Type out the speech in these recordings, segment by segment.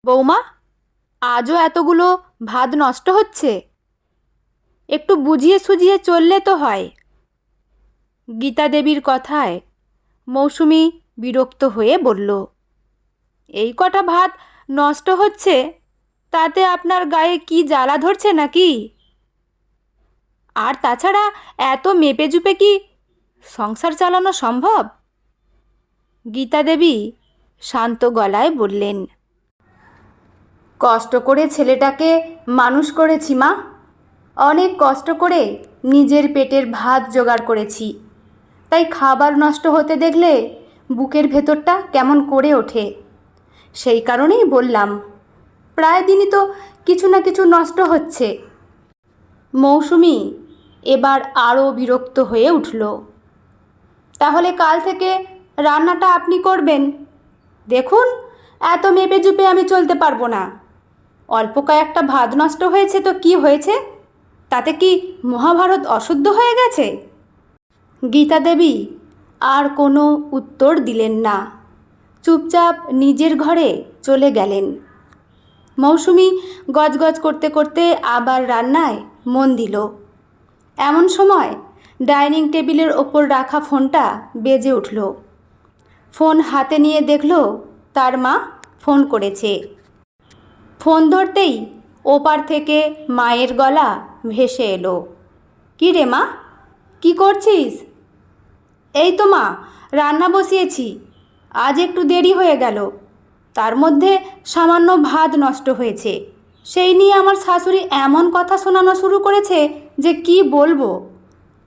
বৌমা, আজও এতগুলো ভাত নষ্ট হচ্ছে। একটু বুঝিয়ে সুঝিয়ে চললে তো হয়। গীতা দেবীর কথায় মৌসুমী বিরক্ত হয়ে বলল, এই কটা ভাত নষ্ট হচ্ছে, তাতে আপনার গায়ে কি জ্বালা ধরছে নাকি? আর তাছাড়া এত মেপে জুপে কি সংসার চালানো সম্ভব? গীতা দেবী শান্ত গলায় বললেন, কষ্ট করে ছেলেটাকে মানুষ করেছি মা, অনেক কষ্ট করে নিজের পেটের ভাত জোগাড় করেছি। তাই খাবার নষ্ট হতে দেখলে বুকের ভেতরটা কেমন করে ওঠে। সেই কারণেই বললাম, প্রায় দিনই তো কিছু না কিছু নষ্ট হচ্ছে। মৌসুমী এবার আরও বিরক্ত হয়ে উঠল। তাহলে কাল থেকে রান্নাটা আপনি করবেন। দেখুন, এত মেপে জুপে আমি চলতে পারবো না। অল্প কয়েকটা ভাত নষ্ট হয়েছে তো কি হয়েছে? তাতে কি মহাভারত অশুদ্ধ হয়ে গেছে? গীতা দেবী আর কোনো উত্তর দিলেন না, চুপচাপ নিজের ঘরে চলে গেলেন। মৌসুমী গজগজ করতে করতে আবার রান্নায় মন দিল। এমন সময় ডাইনিং টেবিলের ওপর রাখা ফোনটা বেজে উঠল। ফোন হাতে নিয়ে দেখল তার মা ফোন করেছে। ফোন ধরতেই ওপার থেকে মায়ের গলা ভেসে এলো, কী রে মা, কী করছিস? এই তো মা, রান্না বসিয়েছি, আজ একটু দেরি হয়ে গেল। তার মধ্যে সামান্য ভাত নষ্ট হয়েছে, সেই নিয়ে আমার শাশুড়ি এমন কথা শোনানো শুরু করেছে যে কি বলবো।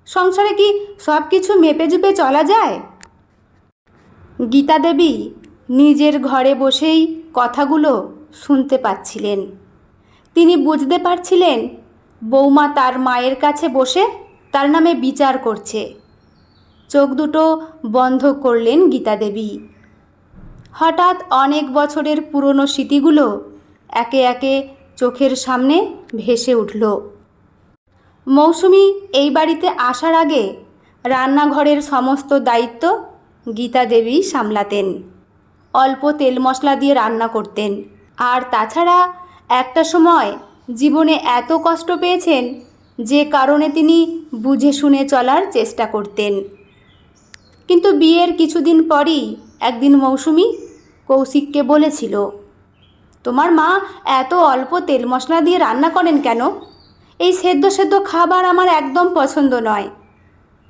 সংসারে কি সব কিছু মেপে জুপে চলা যায়? গীতা দেবী নিজের ঘরে বসেই কথাগুলো শুনতে পাচ্ছিলেন। তিনি বুঝতে পারছিলেন বৌমা তার মায়ের কাছে বসে তার নামে বিচার করছে। চোখ দুটো বন্ধ করলেন গীতা দেবী। হঠাৎ অনেক বছরের পুরনো স্মৃতিগুলো একে একে চোখের সামনে ভেসে উঠল। মৌসুমী এই বাড়িতে আসার আগে রান্নাঘরের সমস্ত দায়িত্ব গীতা দেবী সামলাতেন। অল্প তেল মশলা দিয়ে রান্না করতেন। আর তাছাড়া একটা সময় জীবনে এত কষ্ট পেয়েছেন যে কারণে তিনি বুঝে শুনে চলার চেষ্টা করতেন। কিন্তু বিয়ের কিছুদিন পরই একদিন মৌসুমী কৌশিককে বলেছিল, তোমার মা এত অল্প তেল মশলা দিয়ে রান্না করেন কেন? এই সেদ্ধ সেদ্ধ খাবার আমার একদম পছন্দ নয়।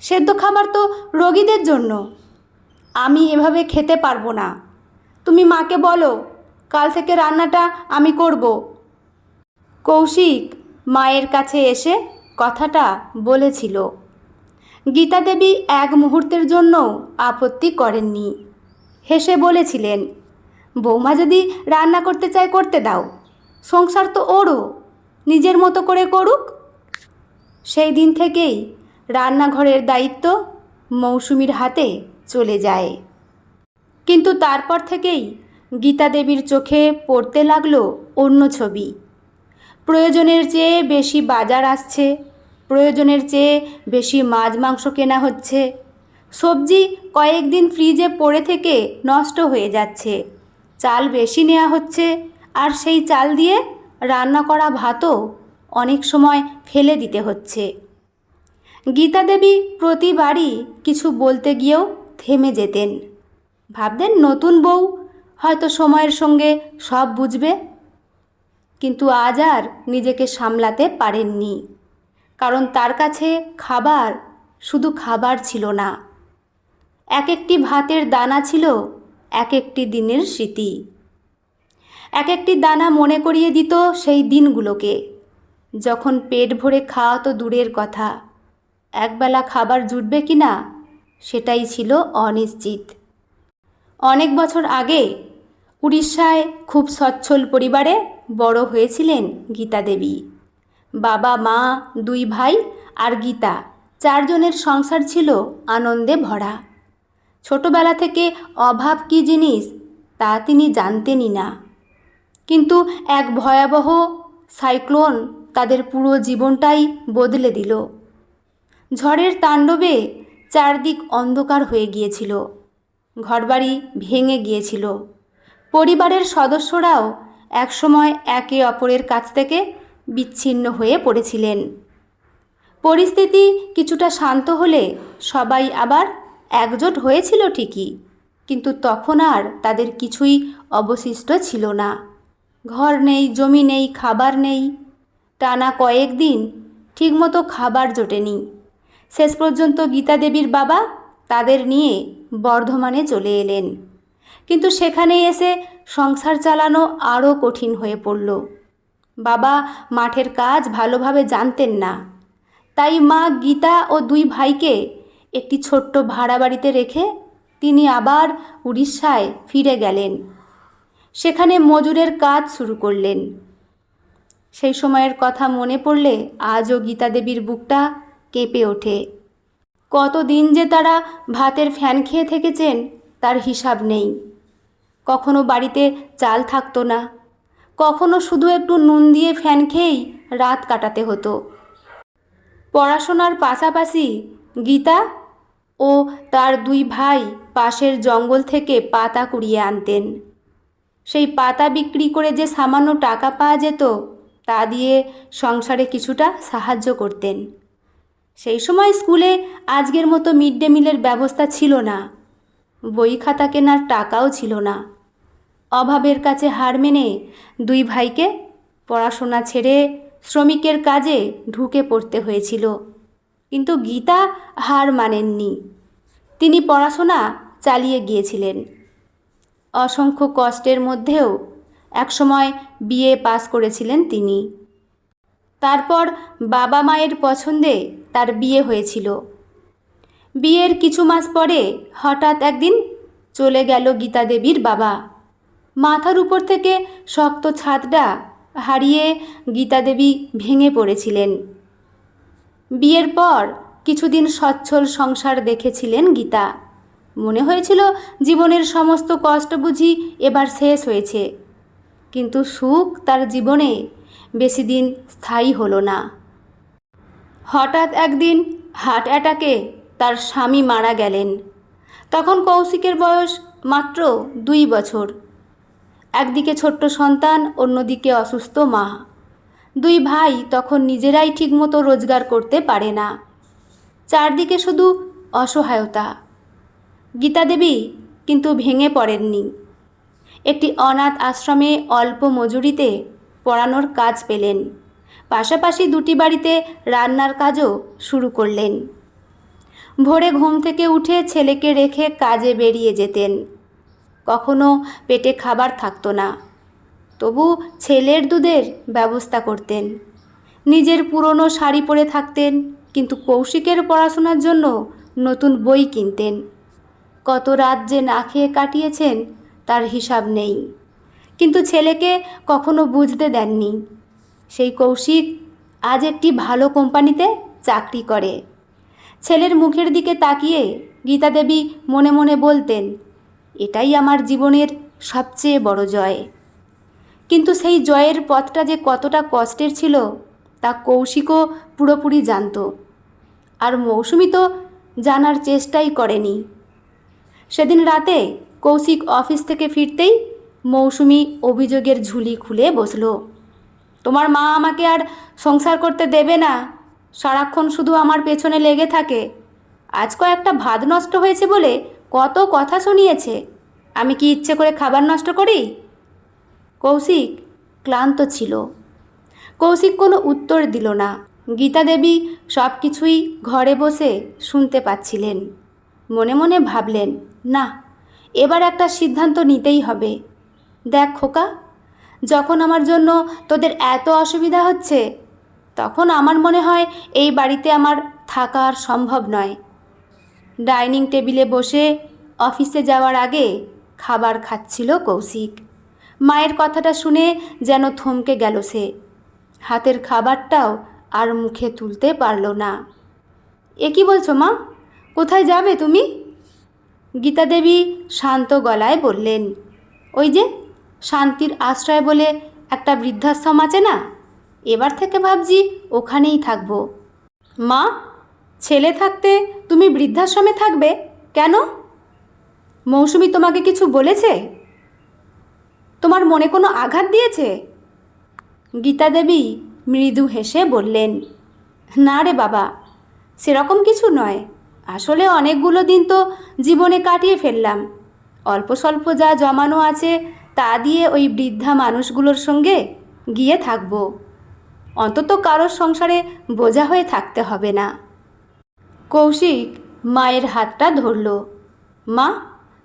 সেদ্ধ খাবার তো রোগীদের জন্য, আমি এভাবে খেতে পারবো না। তুমি মাকে বলো কাল থেকে রান্নাটা আমি করব। কৌশিক মায়ের কাছে এসে কথাটা বলেছিল। গীতা দেবী এক মুহূর্তের জন্য আপত্তি করেননি। হেসে বলেছিলেন, বৌমা যদি রান্না করতে চায় করতে দাও, সংসার তো ওরও, নিজের মতো করে করুক। সেই দিন থেকেই রান্নাঘরের দায়িত্ব মৌসুমীর হাতে চলে যায়। কিন্তু তারপর থেকেই গীতা দেবীর চোখে পড়তে লাগলো অন্য ছবি। প্রয়োজনের চেয়ে বেশি বাজার আসছে, প্রয়োজনের চেয়ে বেশি মাছ মাংস কেনা হচ্ছে, সবজি কয়েকদিন ফ্রিজে পড়ে থেকে নষ্ট হয়ে যাচ্ছে, চাল বেশি নেওয়া হচ্ছে, আর সেই চাল দিয়ে রান্না করা ভাতও অনেক সময় ফেলে দিতে হচ্ছে। গীতা দেবী প্রতিবারই কিছু বলতে গিয়েও থেমে যেতেন। ভাবতেন নতুন বউ হয়তো সময়ের সঙ্গে সব বুঝবে। কিন্তু আজ আর নিজেকে সামলাতে পারেননি, কারণ তার কাছে খাবার শুধু খাবার ছিল না, এক একটি ভাতের দানা ছিল এক একটি দিনের স্মৃতি। এক একটি দানা মনে করিয়ে দিত সেই দিনগুলোকে, যখন পেট ভরে খাওয়া তো দূরের কথা, একবেলা খাবার জুটবে কি না সেটাই ছিল অনিশ্চিত। অনেক বছর আগে উড়িষ্যায় খুব সচ্ছল পরিবারে বড় হয়েছিলেন গীতা দেবী। বাবা, মা, দুই ভাই আর গীতা, চারজনের সংসার ছিল আনন্দে ভরা। ছোটবেলা থেকে অভাব কী জিনিস তা তিনি জানতেনই না। কিন্তু এক ভয়াবহ সাইক্লোন তাদের পুরো জীবনটাই বদলে দিল। ঝড়ের তাণ্ডবে চারদিক অন্ধকার হয়ে গিয়েছিল, ঘরবাড়ি ভেঙে গিয়েছিল, পরিবারের সদস্যরাও একসময় একে অপরের কাছ থেকে বিচ্ছিন্ন হয়ে পড়েছিলেন। পরিস্থিতি কিছুটা শান্ত হলে সবাই আবার একজোট হয়েছিল ঠিকই, কিন্তু তখন আর তাদের কিছুই অবশিষ্ট ছিল না। ঘর নেই, জমি নেই, খাবার নেই। টানা কয়েকদিন ঠিকমতো খাবার জোটেনি। শেষ পর্যন্ত গীতা দেবীর বাবা তাদের নিয়ে বর্ধমানে চলে এলেন। কিন্তু সেখানে এসে সংসার চালানো আরও কঠিন হয়ে পড়ল। বাবা মাঠের কাজ ভালোভাবে জানতেন না, তাই মা গীতা ও দুই ভাইকে একটি ছোট্ট ভাড়া বাড়িতে রেখে তিনি আবার উড়িষ্যায় ফিরে গেলেন। সেখানে মজুরের কাজ শুরু করলেন। সেই সময়ের কথা মনে পড়লে আজও গীতা দেবীর বুকটা কেঁপে ওঠে। কতদিন যে তারা ভাতের ফ্যান খেয়ে থেকেছেন তার হিসাব নেই। কখনো বাড়িতে চাল থাকতো না, কখনো শুধু একটু নুন দিয়ে ফ্যান খেয়েই রাত কাটাতে হতো। পড়াশোনার পাশাপাশি গীতা ও তার দুই ভাই পাশের জঙ্গল থেকে পাতা কুড়িয়ে আনতেন। সেই পাতা বিক্রি করে যে সামান্য টাকা পাওয়া যেত তা দিয়ে সংসারে কিছুটা সাহায্য করতেন। সেই সময় স্কুলে আজকের মতো মিড ডে মিলের ব্যবস্থা ছিল না, বই খাতা কেনার টাকাও ছিল না। অভাবের কাছে হার মেনে দুই ভাইকে পড়াশোনা ছেড়ে শ্রমিকের কাজে ঢুকে পড়তে হয়েছিল। কিন্তু গীতা হার মানেননি। তিনি পড়াশোনা চালিয়ে গিয়েছিলেন। অসংখ্য কষ্টের মধ্যেও একসময় বিএ পাস করেছিলেন তিনি। তারপর বাবা মায়ের পছন্দে তার বিয়ে হয়েছিল। বিয়ের কিছু মাস পরে হঠাৎ একদিন চলে গেল গীতা দেবীর বাবা। মাথার উপর থেকে শক্ত ছাদটা হারিয়ে গীতা দেবী ভেঙে পড়েছিলেন। বিয়ের পর কিছুদিন সচ্ছল সংসার দেখেছিলেন গীতা। মনে হয়েছিল জীবনের সমস্ত কষ্ট বুঝি এবার শেষ হয়েছে। কিন্তু সুখ তার জীবনে বেশি দিন স্থায়ী হলো না। হঠাৎ একদিন হার্ট অ্যাটাকে তার স্বামী মারা গেলেন। তখন কৌশিকের বয়স মাত্র 2 বছর। একদিকে ছোট্ট সন্তান, অন্যদিকে অসুস্থ মা। দুই ভাই তখন নিজেরাই ঠিকমতো রোজগার করতে পারে না। চারদিকে শুধু অসহায়তা। গীতা দেবী কিন্তু ভেঙে পড়েননি। একটি অনাথ আশ্রমে অল্প মজুরিতে পড়ানোর কাজ পেলেন। পাশাপাশি দুটি বাড়িতে রান্নার কাজও শুরু করলেন। ভোরে ঘুম থেকে উঠে ছেলেকে রেখে কাজে বেরিয়ে যেতেন। কখনো পেটে খাবার থাকতো না, তবু ছেলের দুধের ব্যবস্থা করতেন। নিজের পুরনো শাড়ি পরে থাকতেন, কিন্তু কৌশিকের পড়াশোনার জন্য নতুন বই কিনতেন। কত রাত যে না খেয়ে কাটিয়েছেন তার হিসাব নেই, কিন্তু ছেলেকে কখনো বুঝতে দেননি। সেই কৌশিক আজ একটি ভালো কোম্পানিতে চাকরি করে। ছেলের মুখের দিকে তাকিয়ে গীতা দেবী মনে মনে বলতেন, এটাই আমার জীবনের সবচেয়ে বড় জয়। কিন্তু সেই জয়ের পথটা যে কতটা কষ্টের ছিল তা কৌশিকও পুরোপুরি জানত, আর মৌসুমি তো জানার চেষ্টাই করেনি। সেদিন রাতে কৌশিক অফিস থেকে ফিরতেই মৌসুমি অভিযোগের ঝুলি খুলে বসল। তোমার মা আমাকে আর সংসার করতে দেবে না, সারাক্ষণ শুধু আমার পেছনে লেগে থাকে। আজ কয়েকটা ভাত নষ্ট হয়েছে বলে কত কথা শুনিয়েছে। আমি কি ইচ্ছে করে খাবার নষ্ট করি? কৌশিক ক্লান্ত ছিল। কৌশিক কোনো উত্তর দিল না। গীতা দেবী সব কিছুই ঘরে বসে শুনতে পাচ্ছিলেন। মনে মনে ভাবলেন, না, এবার একটা সিদ্ধান্ত নিতেই হবে। দেখ খোকা, যখন আমার জন্য তোদের এত অসুবিধা হচ্ছে, তখন আমার মনে হয় এই বাড়িতে আমার থাকা আর সম্ভব নয়। ডাইনিং টেবিলে বসে অফিসে যাওয়ার আগে খাবার খাচ্ছিল কৌশিক। মায়ের কথাটা শুনে যেন থমকে গেল সে। হাতের খাবারটাও আর মুখে তুলতে পারল না। এ কি বলছো মা? কোথায় যাবে তুমি? গীতা দেবী শান্ত গলায় বললেন, ওই যে শান্তির আশ্রয় বলে একটা বৃদ্ধাশ্রম আছে না, এবার থেকে ভাবছি ওখানেই থাকবো। মা, ছেলে থাকতে তুমি বৃদ্ধাশ্রমে থাকবে কেন? মৌসুমি তোমাকে কিছু বলেছে? তোমার মনে কোনো আঘাত দিয়েছে? গীতা দেবী মৃদু হেসে বললেন, না রে বাবা, সেরকম কিছু নয়। আসলে অনেকগুলো দিন তো জীবনে কাটিয়ে ফেললাম। অল্প স্বল্প যা জমানো আছে তা দিয়ে ওই বৃদ্ধা মানুষগুলোর সঙ্গে গিয়ে থাকবো। অন্তত কারোর সংসারে বোঝা হয়ে থাকতে হবে না। কৌশিক মায়ের হাতটা ধরল। মা,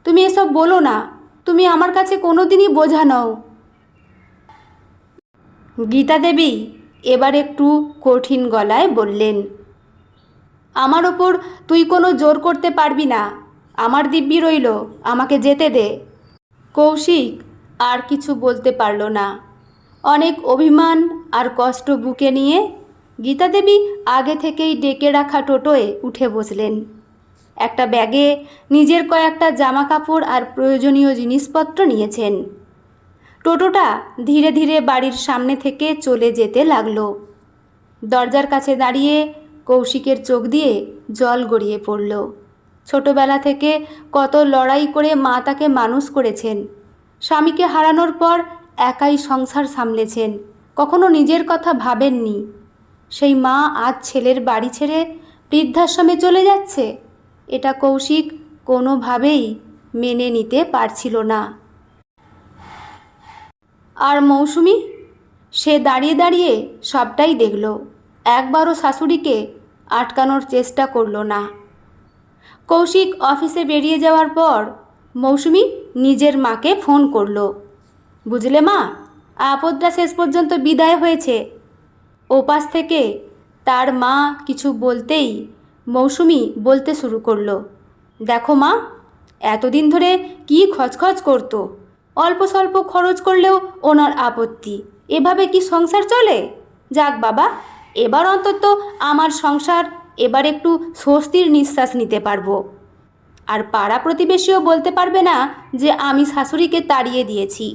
তুমি এসব বলো না। তুমি আমার কাছে কোনোদিনই বোঝা নও। গীতা দেবী এবার একটু কঠিন গলায় বললেন, আমার ওপর তুই কোনো জোর করতে পারবি না। আমার দিব্যি রইল, আমাকে যেতে দে। কৌশিক আর কিছু বলতে পারল না। অনেক অভিমান আর কষ্ট বুকে নিয়ে গীতা দেবী আগে থেকেই ডেকে রাখা টোটোয় উঠে বসলেন। একটা ব্যাগে নিজের কয়েকটা জামা কাপড় আর প্রয়োজনীয় জিনিসপত্র নিয়েছেন। টোটোটা ধীরে ধীরে বাড়ির সামনে থেকে চলে যেতে লাগলো। দরজার কাছে দাঁড়িয়ে কৌশিকের চোখ দিয়ে জল গড়িয়ে পড়ল। ছোটবেলা থেকে কত লড়াই করে মা তাকে মানুষ করেছেন। স্বামীকে হারানোর পর একাই সংসার সামলেছেন, কখনো নিজের কথা ভাবেননি। সেই মা আজ ছেলের বাড়ি ছেড়ে বৃদ্ধাশ্রমে চলে যাচ্ছে, এটা কৌশিক কোনোভাবেই মেনে নিতে পারছিল না। আর মৌসুমি, সে দাঁড়িয়ে দাঁড়িয়ে সবটাই দেখল। একবারও শাশুড়িকে আটকানোর চেষ্টা করল না। কৌশিক অফিসে বেরিয়ে যাওয়ার পর মৌসুমি নিজের মাকে ফোন করল। বুঝলে মা, আপদটা শেষ পর্যন্ত বিদায় হয়েছে। ওপাশ থেকে তার মা কিছু বলতেই মৌসুমি বলতে শুরু করলো, দেখো মা, এতদিন ধরে কি খচখচ করতো, অল্প স্বল্প খরচ করলেও ওনার আপত্তি। এভাবে কি সংসার চলে? যাক বাবা, এবার অন্তত আমার সংসার এবার একটু স্বস্তির নিঃশ্বাস নিতে পারবো। আর পাড়া প্রতিবেশীও বলতে পারবে না যে আমি শাশুড়িকে তাড়িয়ে দিয়েছি।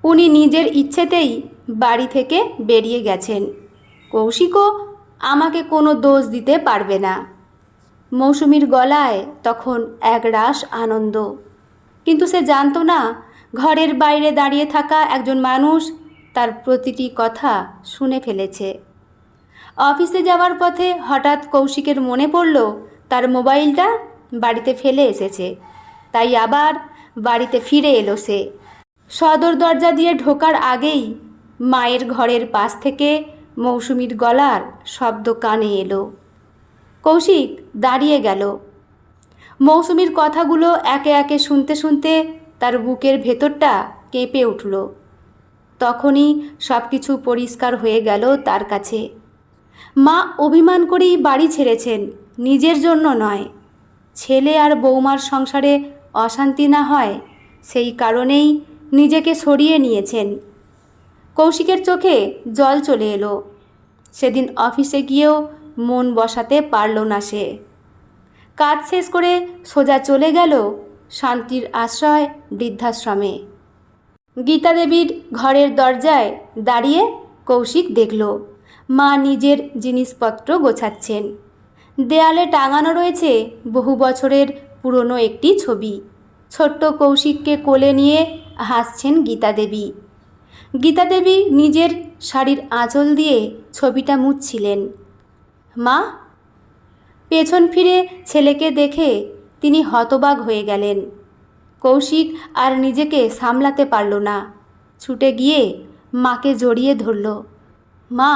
উনি নিজের ইচ্ছেতেই বাড়ি থেকে বেরিয়ে গেছেন। কৌশিকও আমাকে কোনো দোষ দিতে পারবে না। মৌসুমীর গলায় তখন একরাশ আনন্দ, কিন্তু সে জানতো না ঘরের বাইরে দাঁড়িয়ে থাকা একজন মানুষ তার প্রতিটি কথা শুনে ফেলেছে। অফিসে যাওয়ার পথে হঠাৎ কৌশিকের মনে পড়ল তার মোবাইলটা বাড়িতে ফেলে এসেছে। তাই আবার বাড়িতে ফিরে এলো সে। সদর দরজা দিয়ে ঢোকার আগেই মায়ের ঘরের পাশ থেকে মৌসুমীর গলার শব্দ কানে এলো। কৌশিক দাঁড়িয়ে গেল। মৌসুমীর কথাগুলো একে একে শুনতে শুনতে তার বুকের ভেতরটা কেঁপে উঠল। তখনই সব কিছু পরিষ্কার হয়ে গেল তার কাছে। মা অভিমান করেই বাড়ি ছেড়েছেন, নিজের জন্য নয়। ছেলে আর বৌমার সংসারে অশান্তি না হয় সেই কারণেই নিজেকে সরিয়ে নিয়েছেন। কৌশিকের চোখে জল চলে এলো। সেদিন অফিসে গিয়েও মন বসাতে পারল না সে। কাজ শেষ করে সোজা চলে গেল শান্তির আশ্রয় বৃদ্ধাশ্রমে। গীতা দেবীর ঘরের দরজায় দাঁড়িয়ে কৌশিক দেখল মা নিজের জিনিসপত্র গোছাচ্ছেন। দেয়ালে টাঙানো রয়েছে বহু বছরের পুরনো একটি ছবি। ছোট্ট কৌশিককে কোলে নিয়ে হাসছেন গীতা দেবী। গীতা দেবী নিজের শাড়ির আঁচল দিয়ে ছবিটা মুছছিলেন। মা, পেছন ফিরে ছেলেকে দেখে তিনি হতবাক হয়ে গেলেন। কৌশিক আর নিজেকে সামলাতে পারল না, ছুটে গিয়ে মাকে জড়িয়ে ধরল। মা,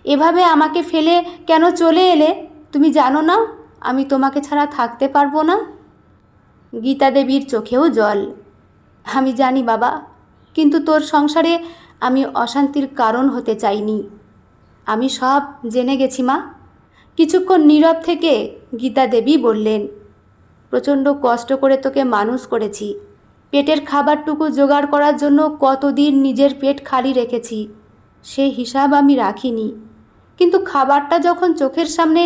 এভাবে আমাকে ফেলে কেন চলে এলে? তুমি জানো না আমি তোমাকে ছাড়া থাকতে পারবো না? গীতা দেবীর চোখেও জল। আমি জানি বাবা, কিন্তু তোর সংসারে আমি অশান্তির কারণ হতে চাইনি। আমি সব জেনে গেছি মা। কিছুক্ষণ নীরব থেকে গীতা দেবী বললেন, প্রচণ্ড কষ্ট করে তোকে মানুষ করেছি। পেটের খাবারটুকু জোগাড় করার জন্য কতদিন নিজের পেট খালি রেখেছি, সেই হিসাব আমি রাখিনি। কিন্তু খাবারটা যখন চোখের সামনে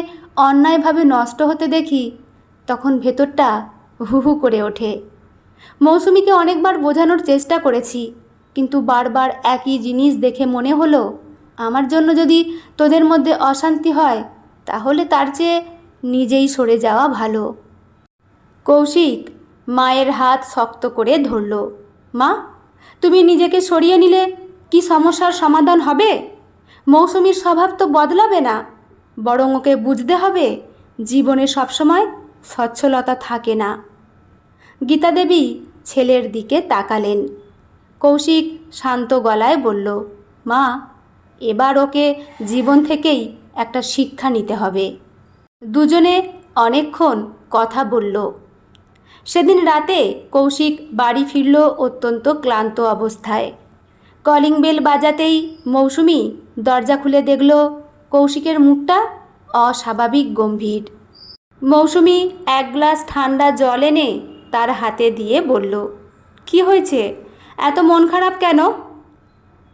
অন্যায়ভাবে নষ্ট হতে দেখি তখন ভেতরটা হু হু করে ওঠে। মৌসুমীকে অনেকবার বোঝানোর চেষ্টা করেছি, কিন্তু বারবার একই জিনিস দেখে মনে হলো আমার জন্য যদি তোদের মধ্যে অশান্তি হয় তাহলে তার চেয়ে নিজেই সরে যাওয়া ভালো। কৌশিক মায়ের হাত শক্ত করে ধরল। মা, তুমি নিজেকে সরিয়ে নিলে কি সমস্যার সমাধান হবে? মৌসুমীর স্বভাব তো বদলাবে না, বরং ওকে বুঝতে হবে জীবনে সবসময় সচ্ছলতা থাকে না। গীতা দেবী ছেলের দিকে তাকালেন। কৌশিক শান্ত গলায় বলল, মা, এবার ওকে জীবন থেকেই একটা শিক্ষা নিতে হবে। দুজনে অনেকক্ষণ কথা বলল। সেদিন রাতে কৌশিক বাড়ি ফিরল অত্যন্ত ক্লান্ত অবস্থায়। কলিং বেল বাজাতেই মৌসুমী দরজা খুলে দেখল কৌশিকের মুখটা অস্বাভাবিক গম্ভীর। মৌসুমী এক গ্লাস ঠান্ডা জল এনে তার হাতে দিয়ে বলল, কি হয়েছে, এত মন খারাপ কেন?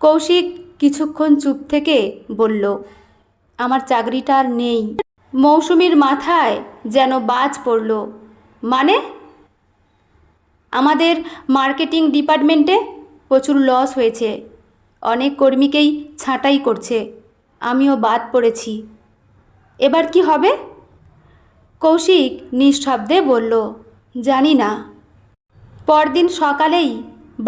কৌশিক কিছুক্ষণ চুপ থেকে বলল, আমার চাকরিটা আর নেই। মৌসুমীর মাথায় যেন বাজ পড়ল। মানে? আমাদের মার্কেটিং ডিপার্টমেন্টে প্রচুর লস হয়েছে, অনেক কর্মীকেই ছাঁটাই করছে, আমিও বাদ পড়েছি। এবার কি হবে? কৌশিক নিঃশব্দে বলল, জানি না। পরদিন সকালেই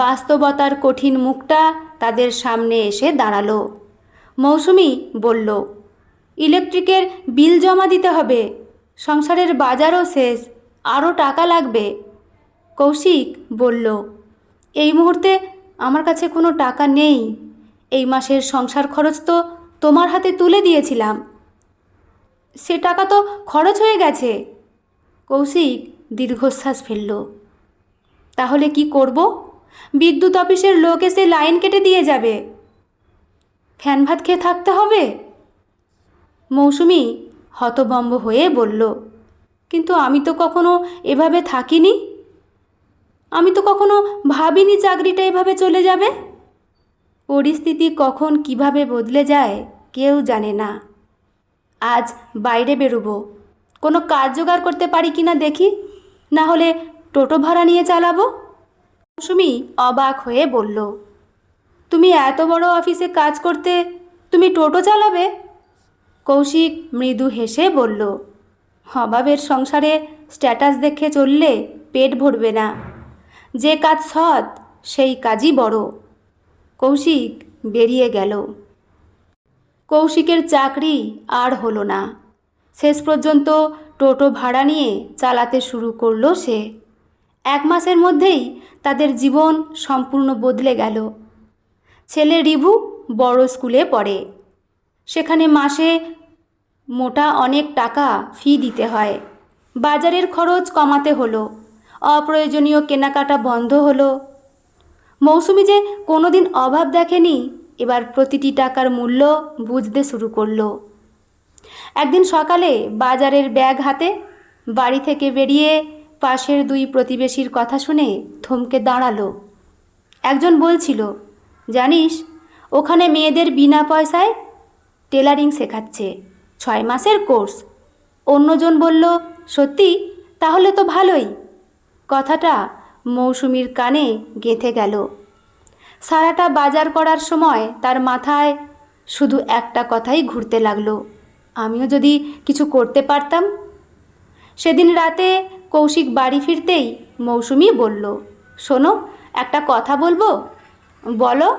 বাস্তবতার কঠিন মুখটা তাদের সামনে এসে দাঁড়ালো। মৌসুমী বলল, ইলেকট্রিকের বিল জমা দিতে হবে, সংসারের বাজারও শেষ, আরও টাকা লাগবে। কৌশিক বলল, এই মুহূর্তে আমার কাছে কোনো টাকা নেই, এই মাসের সংসার খরচ তো তোমার হাতে তুলে দিয়েছিলাম, সে টাকা তো খরচ হয়ে গেছে। কৌশিক দীর্ঘশ্বাস ফেলল। তাহলে কি করব? বিদ্যুৎ অফিসের লোক এসে লাইন কেটে দিয়ে যাবে, ফ্যান ভাত খেয়ে থাকতে হবে। মৌসুমী হতভম্ব হয়ে বলল, কিন্তু আমি তো কখনো এভাবে থাকিনি, আমি তো কখনো ভাবিনি চাকরিটা এভাবে চলে যাবে। পরিস্থিতি কখন কিভাবে বদলে যায় কেউ জানে না। আজ বাইরে বেরোবো, কোনো কাজ জোগাড় করতে পারি কিনা দেখি, না হলে টোটো ভাড়া নিয়ে চালাবো। মৌসুমী অবাক হয়ে বলল, তুমি এত বড় অফিসে কাজ করতে তুমি টোটো চালাবে? কৌশিক মৃদু হেসে বলল, অভাবের সংসারে স্ট্যাটাস দেখে চললে পেট ভরবে না, যে কাজ সৎ সেই কাজই বড়। কৌশিক বেরিয়ে গেল। কৌশিকের চাকরি আর হলো না। শেষ পর্যন্ত টোটো ভাড়া নিয়ে চালাতে শুরু করলো সে। 1 মাসের মধ্যেই তাদের জীবন সম্পূর্ণ বদলে গেল। ছেলে রিভু বড় স্কুলে পড়ে, সেখানে মাসে মোটা অনেক টাকা ফি দিতে হয়। বাজারের খরচ কমাতে হলো, অপ্রয়োজনীয় কেনাকাটা বন্ধ হলো। মৌসুমী যে কোনোদিন অভাব দেখেনি, এবার প্রতিটি টাকার মূল্য বুঝতে শুরু করলো। একদিন সকালে বাজারের ব্যাগ হাতে বাড়ি থেকে বেরিয়ে পাশের 2 প্রতিবেশীর কথা শুনে থমকে দাঁড়ালো। একজন বলছিল, জানিস, ওখানে মেয়েদের বিনা পয়সায় টেলারিং শেখাচ্ছে, 6 মাসের কোর্স। অন্যজন বলল, সত্যি? তাহলে তো ভালোই। কথাটা মৌসুমীর কানে গেঁথে গেল। সারাটা বাজার করার সময় তার মাথায় শুধু একটা কথাই ঘুরতে লাগলো, আমিও যদি কিছু করতে পারতাম। সেদিন রাতে কৌশিক বাড়ি ফিরতেই মৌসুমী বলল, শোনো, একটা কথা বলবো। বলো।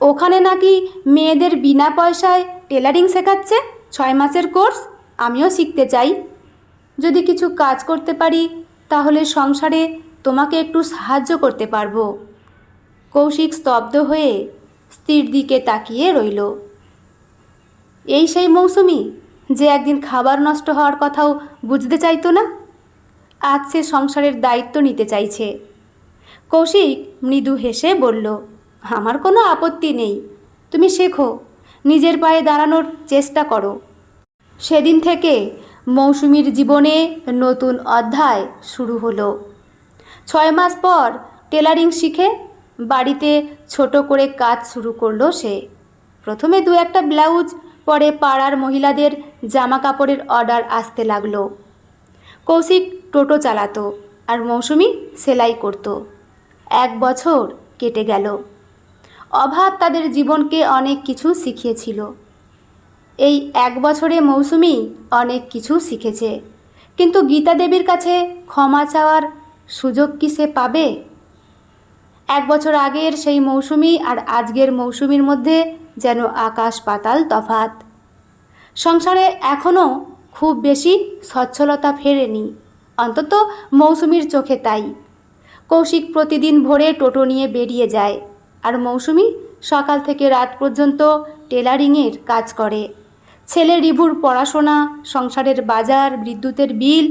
ওখানে নাকি মেয়েদের বিনা পয়সায় টেলারিং শেখাচ্ছে, 6 মাসের কোর্স, আমিও শিখতে চাই। যদি কিছু কাজ করতে পারি তাহলে সংসারে তোমাকে একটু সাহায্য করতে পারবো। কৌশিক স্তব্ধ হয়ে স্ত্রীর দিকে তাকিয়ে রইল। এই সেই মৌসুমী যে একদিন খাবার নষ্ট হওয়ার কথাও বুঝতে চাইতো না, আজ সে সংসারের দায়িত্ব নিতে চাইছে। কৌশিক মৃদু হেসে বলল, আমার কোনো আপত্তি নেই, তুমি শেখো, নিজের পায়ে দাঁড়ানোর চেষ্টা করো। সেদিন থেকে মৌসুমীর জীবনে নতুন অধ্যায় শুরু হলো। 6 মাস পর টেলারিং শিখে বাড়িতে ছোট করে কাজ শুরু করলো সে। প্রথমে 2-1টা ব্লাউজ, পরে পাড়ার মহিলাদের জামা কাপড়ের অর্ডার আসতে লাগলো। কৌশিক টোটো চালাতো আর মৌসুমী সেলাই করত। 1 বছর কেটে গেল। অভাব তাদের জীবনকে অনেক কিছু শিখিয়েছিল। এই 1 বছরে মৌসুমী অনেক কিছু শিখেছে, কিন্তু গীতা দেবীর কাছে ক্ষমা চাওয়ার সুযোগ কি সে পাবে? 1 বছর আগের সেই মৌসুমি আর আজকের মৌসুমির মধ্যে যেন আকাশ পাতাল তফাৎ। সংসারে এখনও খুব বেশি সচ্ছলতা ফেরেনি, অন্তত মৌসুমির চোখে তাই। কৌশিক প্রতিদিন ভোরে টোটো নিয়ে বেরিয়ে যায়, আর মৌসুমি সকাল থেকে রাত পর্যন্ত টেলারিংয়ের কাজ করে। ছেলে রিভুর পড়াশোনা, সংসারের বাজার, বিদ্যুতের বিল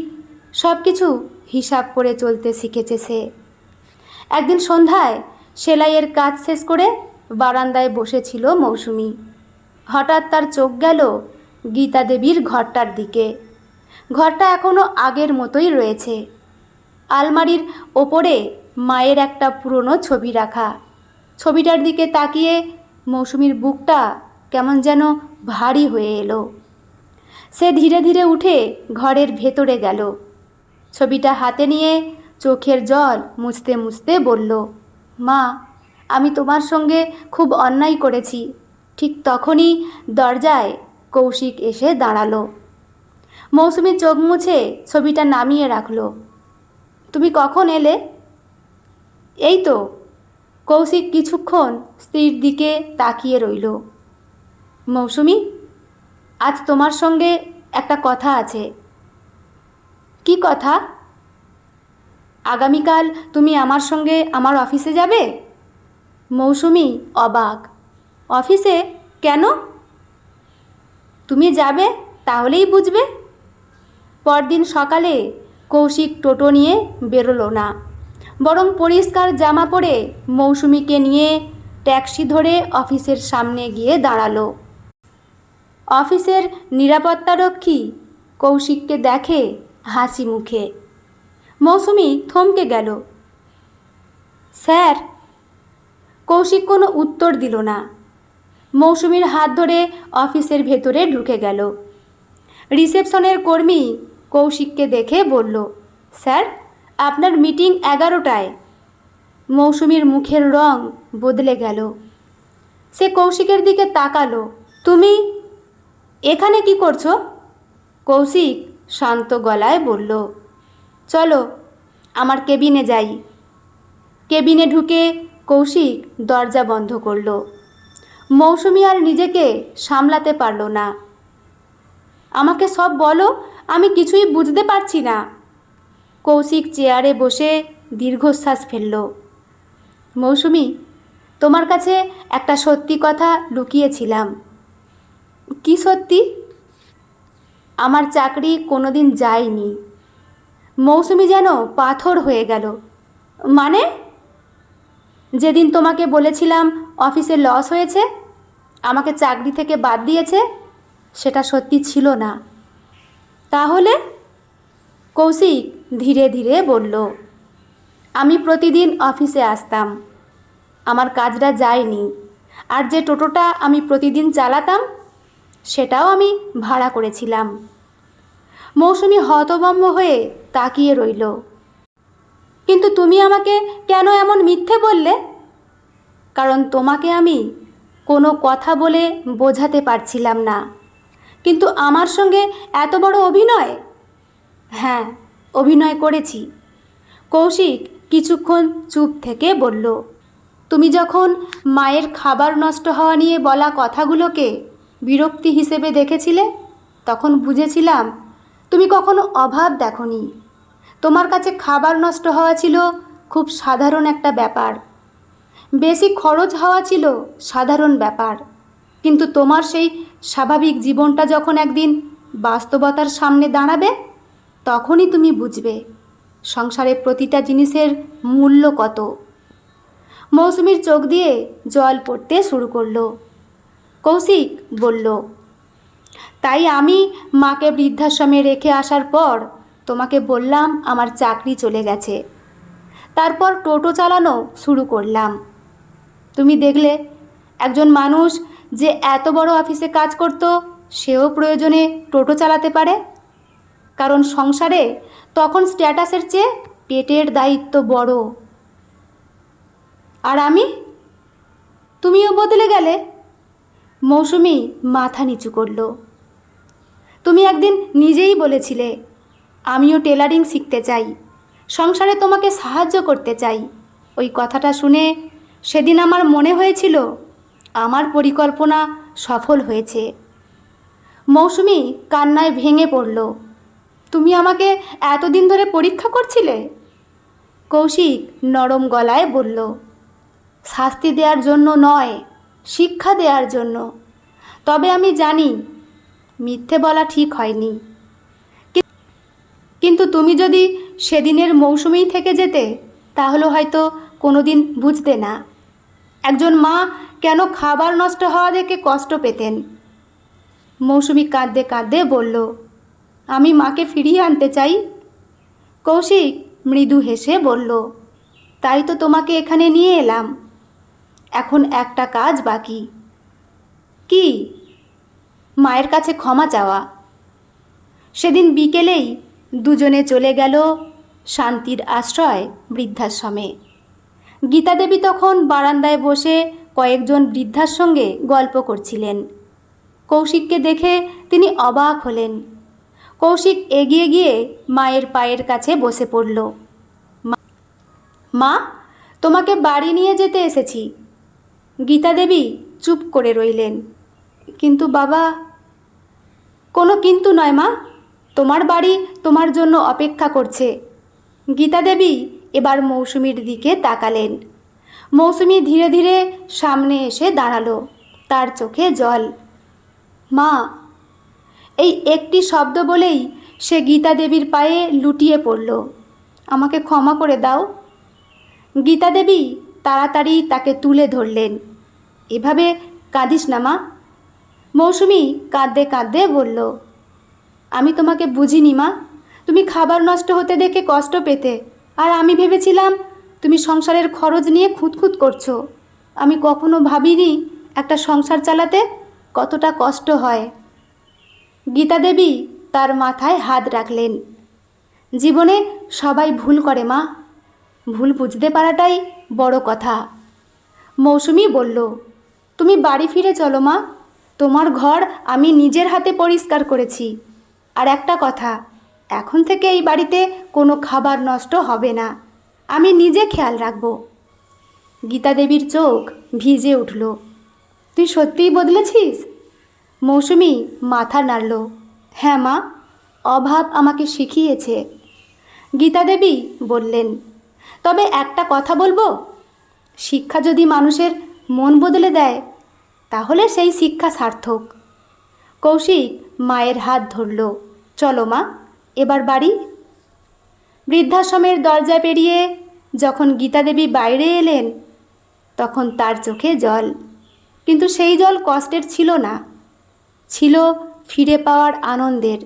সব কিছু হিসাব করে চলতে শিখেছে সে। একদিন সন্ধ্যায় সেলাইয়ের কাজ শেষ করে বারান্দায় বসেছিল মৌসুমি। হঠাৎ তার চোখ গেল গীতা দেবীর ঘরটার দিকে। ঘরটা এখনও আগের মতোই রয়েছে। আলমারির ওপরে মায়ের একটা পুরনো ছবি রাখা। ছবিটার দিকে তাকিয়ে মৌসুমির বুকটা কেমন যেন ভারী হয়ে এলো। সে ধীরে ধীরে উঠে ঘরের ভেতরে গেল। ছবিটা হাতে নিয়ে চোখের জল মুছতে মুছতে বলল, মা, আমি তোমার সঙ্গে খুব অন্যায় করেছি। ঠিক তখনই দরজায় কৌশিক এসে দাঁড়ালো। মৌসুমি চোখ মুছে ছবিটা নামিয়ে রাখল। তুমি কখন এলে? এই তো। কৌশিক কিছুক্ষণ স্ত্রীর দিকে তাকিয়ে রইল। মৌসুমি, আজ তোমার সঙ্গে একটা কথা আছে। কি কথা? আগামীকাল তুমি আমার সঙ্গে আমার অফিসে যাবে। মৌসুমি অবাক। অফিসে? কেন? তুমি যাবে, তাহলেই বুঝবে। পরদিন সকালে কৌশিক টোটো নিয়ে বেরোলো না, বরং পরিষ্কার জামা পরে মৌসুমিকে নিয়ে ট্যাক্সি ধরে অফিসের সামনে গিয়ে দাঁড়ালো। অফিসের নিরাপত্তারক্ষী কৌশিককে দেখে হাসি মুখে। মৌসুমি থমকে গেল। স্যার? কৌশিক কোনো উত্তর দিল না। মৌসুমির হাত ধরে অফিসের ভেতরে ঢুকে গেল। রিসেপশনের কর্মী কৌশিককে দেখে বলল, স্যার, আপনার মিটিং 11টায়। মৌসুমির মুখের রং বদলে গেল। সে কৌশিকের দিকে তাকালো। তুমি এখানে কি করছো? কৌশিক শান্ত গলায় বলল, চলো আমার কেবিনে যাই। কেবিনে ঢুকে কৌশিক দরজা বন্ধ করল। মৌসুমি আর নিজেকে সামলাতে পারল না। আমাকে সব বলো, আমি কিছুই বুঝতে পারছি না। কৌশিক চেয়ারে বসে দীর্ঘশ্বাস ফেলল। মৌসুমি, তোমার কাছে একটা সত্যি কথা লুকিয়েছিলাম। কি সত্যি? আমার চাকরি কোনোদিন যায়নি। মৌসুমি যেন পাথর হয়ে গেল। মানে? যেদিন তোমাকে বলেছিলাম অফিসে লস হয়েছে, আমাকে চাকরি থেকে বাদ দিয়েছে, সেটা সত্যি ছিল না। তাহলে? কৌশিক ধীরে ধীরে বলল, আমি প্রতিদিন অফিসে আসতাম, আমার কাজটা যায়নি। আর যে টোটোটা আমি প্রতিদিন চালাতাম, সেটাও আমি ভাড়া করেছিলাম। মৌসুমি হতভম্ব হয়ে তাকিয়ে রইল। কিন্তু তুমি আমাকে কেন এমন মিথ্যে বললে? কারণ তোমাকে আমি কোনো কথা বলে বোঝাতে পারছিলাম না। কিন্তু আমার সঙ্গে এত বড় অভিনয়? হ্যাঁ, অভিনয় করেছি। কৌশিক কিছুক্ষণ চুপ থেকে বলল, তুমি যখন মায়ের খাবার নষ্ট হওয়া নিয়ে বলা কথাগুলোকে বিরক্তি হিসেবে দেখেছিলে, তখন বুঝেছিলাম তুমি কখনো অভাব দেখোনি। তোমার কাছে খাবার নষ্ট হওয়া ছিল খুব সাধারণ একটা ব্যাপার, বেশি খরচ হওয়া ছিল সাধারণ ব্যাপার। কিন্তু তোমার সেই স্বাভাবিক জীবনটা যখন একদিন বাস্তবতার সামনে দাঁড়াবে, তখনই তুমি বুঝবে সংসারে প্রতিটা জিনিসের মূল্য কত। মৌসুমির চোখ দিয়ে জল পড়তে শুরু করলো। কৌশিক বলল, তাই আমি মাকে বৃদ্ধাশ্রমে রেখে আসার পর তোমাকে বললাম আমার চাকরি চলে গেছে। তারপর টোটো চালানো শুরু করলাম। তুমি দেখলে একজন মানুষ যে এত বড় অফিসে কাজ করত, সেও প্রয়োজনে টোটো চালাতে পারে। কারণ সংসারে তখন স্ট্যাটাসের চেয়ে পেটের দায়িত্ব বড়। আর আমি? তুমিও বদলে গেলে। মৌসুমি মাথা নিচু করল। তুমি একদিন নিজেই বলেছিলে, আমিও টেলারিং শিখতে চাই, সংসারে তোমাকে সাহায্য করতে চাই। ওই কথাটা শুনে সেদিন আমার মনে হয়েছিল আমার পরিকল্পনা সফল হয়েছে। মৌসুমী কান্নায় ভেঙে পড়ল। তুমি আমাকে এতদিন ধরে পরীক্ষা করছিলে? কৌশিক নরম গলায় বলল, শাস্তি দেওয়ার জন্য নয়, শিক্ষা দেওয়ার জন্য। তবে আমি জানি মিথ্যে বলা ঠিক হয়নি, কিন্তু তুমি যদি সেদিনের মৌসুমেই থেকে যেতে তাহলে হয়তো কোনো দিন বুঝতে না একজন মা কেন খাবার নষ্ট হওয়া দেখে কষ্ট পেতেন। মৌসুমী কাঁদতে কাঁদতে বলল, আমি মাকে ফিরিয়ে আনতে চাই। কৌশিক মৃদু হেসে বলল, তাই তো তোমাকে এখানে নিয়ে এলাম। এখন একটা কাজ বাকি। কি? মায়ের কাছে ক্ষমা চাওয়া। সেদিন বিকেলেই দুজনে চলে গেল শান্তির আশ্রয় বৃদ্ধাশ্রমে। গীতা দেবী তখন বারান্দায় বসে কয়েকজন বৃদ্ধার সঙ্গে গল্প করছিলেন। কৌশিককে দেখে তিনি অবাক হলেন। কৌশিক এগিয়ে গিয়ে মায়ের পায়ের কাছে বসে পড়ল। মা, তোমাকে বাড়ি নিয়ে যেতে এসেছি। গীতা দেবী চুপ করে রইলেন। কিন্তু বাবা। কোনো কিন্তু নয় মা, তোমার বাড়ি তোমার জন্য অপেক্ষা করছে। গীতা দেবী এবার মৌসুমীর দিকে তাকালেন। মৌসুমী ধীরে ধীরে সামনে এসে দাঁড়ালো, তার চোখে জল। মা, এই একটি শব্দ বলেই সে গীতা দেবীর পায়ে লুটিয়ে পড়ল। আমাকে ক্ষমা করে দাও। গীতা দেবী তাড়াতাড়ি তাকে তুলে ধরলেন। এভাবে কাঁদিস না মা। মৌসুমী কাঁদতে কাঁদতে বলল, আমি তোমাকে বুঝিনি মা। তুমি খাবার নষ্ট হতে দেখে কষ্ট পেতে, আর আমি ভেবেছিলাম তুমি সংসারের খরচ নিয়ে খুঁতখুত করছো। আমি কখনো ভাবিনি একটা সংসার চালাতে কতটা কষ্ট হয়। গীতা দেবী তার মাথায় হাত রাখলেন। জীবনে সবাই ভুল করে মা, ভুল বুঝতে পারাটাই বড় কথা। মৌসুমী বলল, তুমি বাড়ি ফিরে চলো মা, তোমার ঘর আমি নিজের হাতে পরিষ্কার করেছি। আর একটা কথা, এখন থেকে এই বাড়িতে কোনো খাবার নষ্ট হবে না, আমি নিজে খেয়াল রাখব। গীতা দেবীর চোখ ভিজে উঠল। তুই সত্যিই বদলেছিস? মৌসুমী মাথা নাড়ল। হ্যাঁ মা, অভাব আমাকে শিখিয়েছে। গীতা দেবী বললেন, তবে একটা কথা বলবো, শিক্ষা যদি মানুষের মন বদলে দেয় তাহলে সেই শিক্ষা সার্থক। কৌশিক মায়ের হাত ধরল। চলো মা, এবার বাড়ি। বৃদ্ধাশ্রমের দরজা পেরিয়ে যখন গীতা দেবী বাইরে এলেন তখন তার চোখে জল। কিন্তু সেই জল কষ্টের ছিল না, ছিল ফিরে পাওয়ার আনন্দের।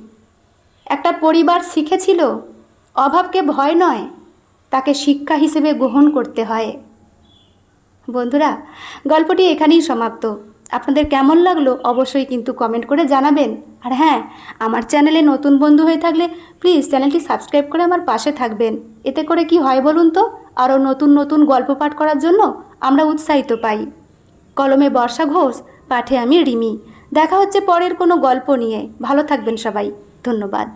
একটা পরিবার শিখেছিল অভাবকে ভয় নয়, তাকে শিক্ষা হিসেবে গ্রহণ করতে হয়। বন্ধুরা, গল্পটি এখানেই সমাপ্ত। আপনাদের কেমন লাগলো অবশ্যই কিন্তু কমেন্ট করে জানাবেন। আর হ্যাঁ, আমার চ্যানেলে নতুন বন্ধু হয়ে থাকলে প্লিজ চ্যানেলটি সাবস্ক্রাইব করে আমার পাশে থাকবেন। এতে করে কি হয় বলুন তো, আরও নতুন নতুন গল্প পাঠ করার জন্য আমরা উৎসাহিত পাই। কলমে বর্ষা ঘোষ, পাঠে আমি রিমি। দেখা হচ্ছে পরের কোনো গল্প নিয়ে। ভালো থাকবেন সবাই। ধন্যবাদ।